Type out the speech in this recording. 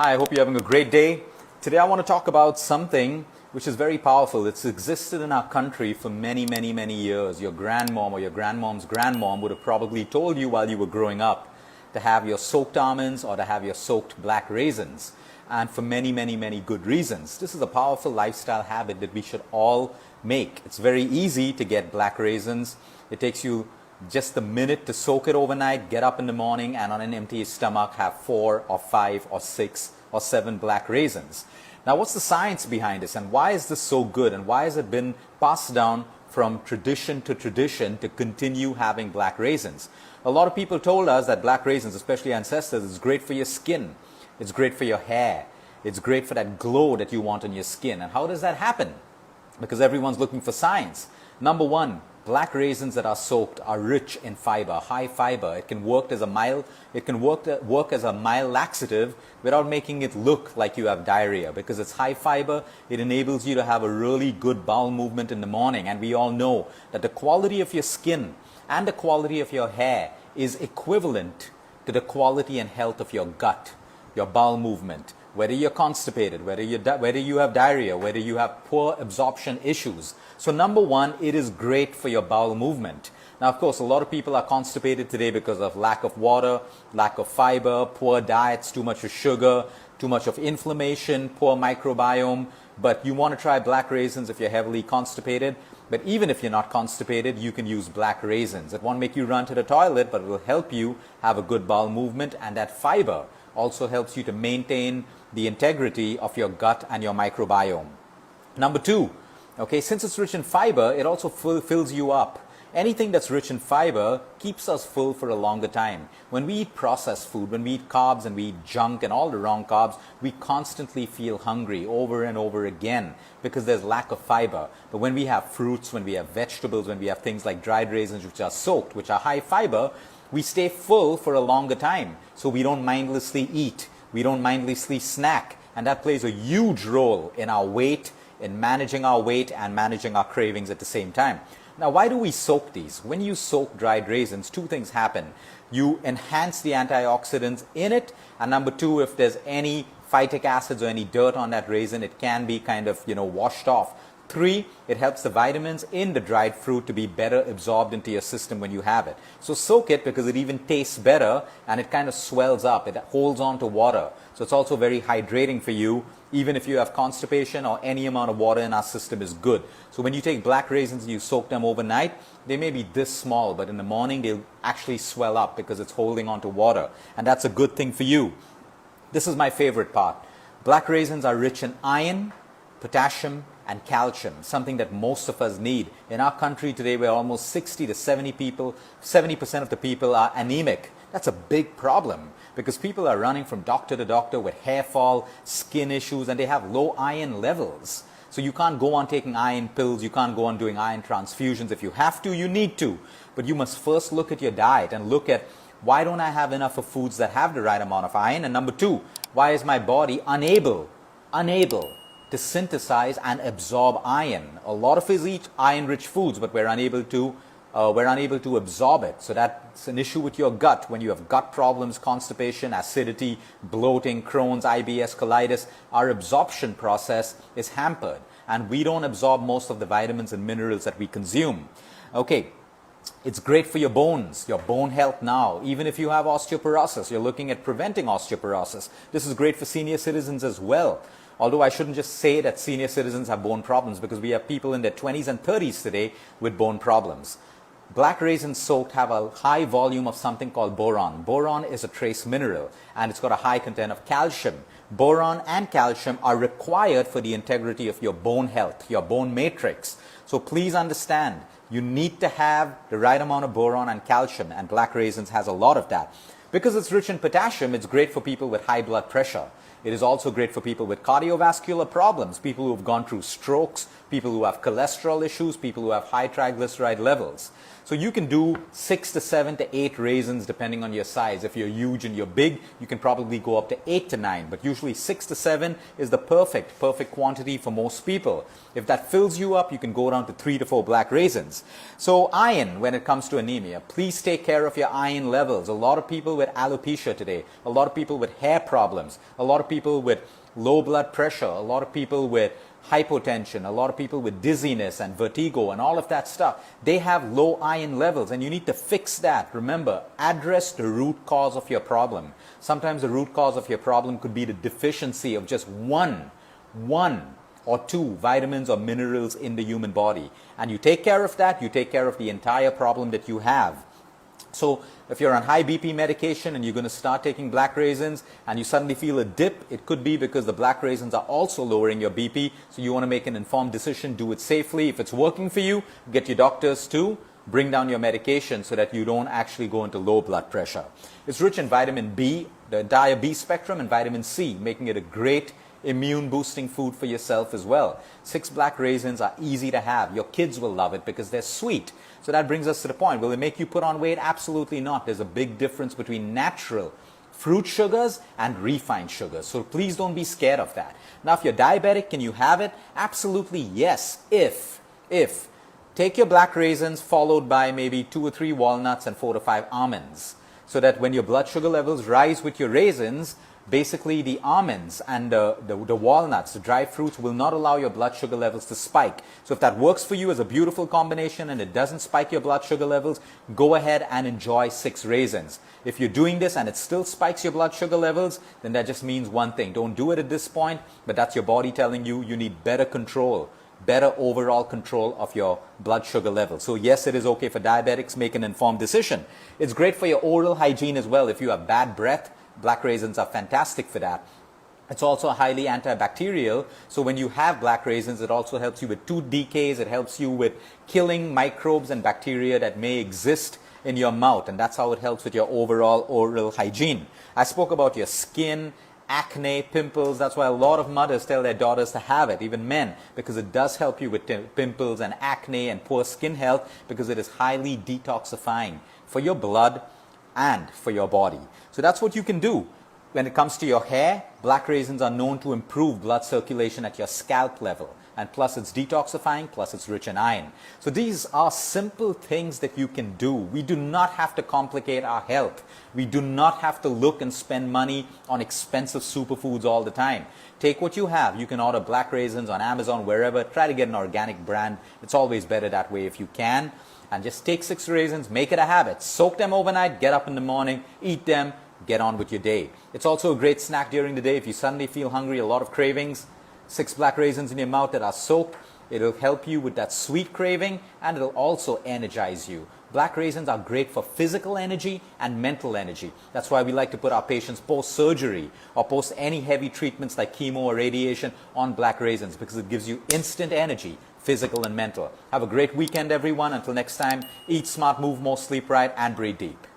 Hi, I hope you're having a great day. Today I want to talk about something which is very powerful. It's existed in our country for many, many, many years. Your grandmom or your grandmom's grandmom would have probably told you while you were growing up to have your soaked almonds or to have your soaked black raisins. And for many, many, many good reasons. This is a powerful lifestyle habit that we should all make. It's very easy to get black raisins. It takes you just a minute to soak it overnight, get up in the morning, and on an empty stomach have 4 or 5 or 6 or 7 black raisins. Now, what's the science behind this, and why is this so good, and why has it been passed down from tradition to tradition to continue having black raisins? A lot of people told us that black raisins, especially ancestors, is great for your skin, it's great for your hair, it's great for that glow that you want on your skin. And how does that happen? Because everyone's looking for science. Number one, black raisins that are soaked are rich in fiber, high fiber. It can work as a mild laxative without making it look like you have diarrhea. Because it's high fiber, it enables you to have a really good bowel movement in the morning. And we all know that the quality of your skin and the quality of your hair is equivalent to the quality and health of your gut, your bowel movement. Whether you're constipated, whether you have diarrhea, whether you have poor absorption issues. So number one, it is great for your bowel movement. Now, of course, a lot of people are constipated today because of lack of water, lack of fiber, poor diets, too much of sugar, too much of inflammation, poor microbiome. But you want to try black raisins if you're heavily constipated. But even if you're not constipated, you can use black raisins. It won't make you run to the toilet, but it will help you have a good bowel movement, and that fiber also helps you to maintain the integrity of your gut and your microbiome. Number two, okay, since it's rich in fiber, it also fills you up. Anything that's rich in fiber keeps us full for a longer time. When we eat processed food, when we eat carbs and we eat junk and all the wrong carbs, we constantly feel hungry over and over again because there's lack of fiber. But when we have fruits, when we have vegetables, when we have things like dried raisins which are soaked, which are high fiber, we stay full for a longer time. So we don't mindlessly eat. We don't mindlessly snack. And that plays a huge role in our weight, in managing our weight and managing our cravings at the same time. Now, why do we soak these? When you soak dried raisins, two things happen. You enhance the antioxidants in it. And number two, if there's any phytic acids or any dirt on that raisin, it can be kind of, washed off. 3, it helps the vitamins in the dried fruit to be better absorbed into your system when you have it. So soak it because it even tastes better and it kind of swells up. It holds on to water. So it's also very hydrating for you. Even if you have constipation or any amount of water in our system is good. So when you take black raisins and you soak them overnight, they may be this small, but in the morning they'll actually swell up because it's holding on to water. And that's a good thing for you. This is my favorite part. Black raisins are rich in iron, potassium, and calcium, something that most of us need. In our country today, where almost 60 to 70% of the people are anemic. That's a big problem because people are running from doctor to doctor with hair fall, skin issues, and they have low iron levels. So you can't go on taking iron pills, you can't go on doing iron transfusions. If you have to, you need to. But you must first look at your diet and look at, why don't I have enough of foods that have the right amount of iron? And number two, why is my body unable to synthesize and absorb iron? A lot of us eat iron-rich foods, but we're unable to absorb it. So that's an issue with your gut. When you have gut problems, constipation, acidity, bloating, Crohn's, IBS, colitis, our absorption process is hampered, and we don't absorb most of the vitamins and minerals that we consume. Okay. It's great for your bones, your bone health now. Even if you have osteoporosis, you're looking at preventing osteoporosis. This is great for senior citizens as well. Although I shouldn't just say that senior citizens have bone problems, because we have people in their 20s and 30s today with bone problems. Black raisins soaked have a high volume of something called boron. Boron is a trace mineral and it's got a high content of calcium. Boron and calcium are required for the integrity of your bone health, your bone matrix. So please understand, you need to have the right amount of boron and calcium, and black raisins has a lot of that. Because it's rich in potassium, it's great for people with high blood pressure. It is also great for people with cardiovascular problems, people who have gone through strokes, people who have cholesterol issues, people who have high triglyceride levels. So you can do 6 to 7 to 8 raisins depending on your size. If you're huge and you're big, you can probably go up to 8 to 9. But usually 6 to 7 is the perfect quantity for most people. If that fills you up, you can go down to 3 to 4 black raisins. So iron, when it comes to anemia, please take care of your iron levels. A lot of people with alopecia today, a lot of people with hair problems, a lot of people with low blood pressure, a lot of people with hypotension, a lot of people with dizziness and vertigo and all of that stuff, they have low iron levels, and you need to fix that. Remember, address the root cause of your problem. Sometimes the root cause of your problem could be the deficiency of just one or two vitamins or minerals in the human body. And you take care of that, you take care of the entire problem that you have. So if you're on high BP medication and you're going to start taking black raisins and you suddenly feel a dip, it could be because the black raisins are also lowering your BP. So you want to make an informed decision, do it safely. If it's working for you, get your doctors to bring down your medication so that you don't actually go into low blood pressure. It's rich in vitamin B, the entire B spectrum, and vitamin C, making it a great immune boosting food for yourself as well. 6 black raisins are easy to have. Your kids will love it because they're sweet. So that brings us to the point. Will it make you put on weight? Absolutely not. There's a big difference between natural fruit sugars and refined sugars. So please don't be scared of that. Now, if you're diabetic, can you have it? Absolutely yes. If take your black raisins followed by maybe 2 or 3 walnuts and 4 to 5 almonds, so that when your blood sugar levels rise with your raisins, basically the almonds and the walnuts, the dry fruits, will not allow your blood sugar levels to spike. So if that works for you as a beautiful combination and it doesn't spike your blood sugar levels, go ahead and enjoy 6 raisins. If you're doing this and it still spikes your blood sugar levels, then that just means one thing. Don't do it at this point, but that's your body telling you you need better control, better overall control of your blood sugar level. So yes, it is okay for diabetics. Make an informed decision. It's great for your oral hygiene as well. If you have bad breath, black raisins are fantastic for that. It's also highly antibacterial. So when you have black raisins, it also helps you with tooth decays. It helps you with killing microbes and bacteria that may exist in your mouth. And that's how it helps with your overall oral hygiene. I spoke about your skin, acne, pimples. That's why a lot of mothers tell their daughters to have it, even men, because it does help you with pimples and acne and poor skin health, because it is highly detoxifying for your blood and for your body. So that's what you can do. When it comes to your hair, black raisins are known to improve blood circulation at your scalp level. And plus it's detoxifying, plus it's rich in iron. So these are simple things that you can do. We do not have to complicate our health. We do not have to look and spend money on expensive superfoods all the time. Take what you have. You can order black raisins on Amazon, wherever. Try to get an organic brand. It's always better that way if you can. And just take 6 raisins, make it a habit. Soak them overnight, get up in the morning, eat them, get on with your day. It's also a great snack during the day. If you suddenly feel hungry, a lot of cravings, 6 black raisins in your mouth that are soaked, it'll help you with that sweet craving, and it'll also energize you. Black raisins are great for physical energy and mental energy. That's why we like to put our patients post-surgery or post any heavy treatments like chemo or radiation on black raisins, because it gives you instant energy, physical and mental. Have a great weekend, everyone. Until next time, eat smart, move more, sleep right, and breathe deep.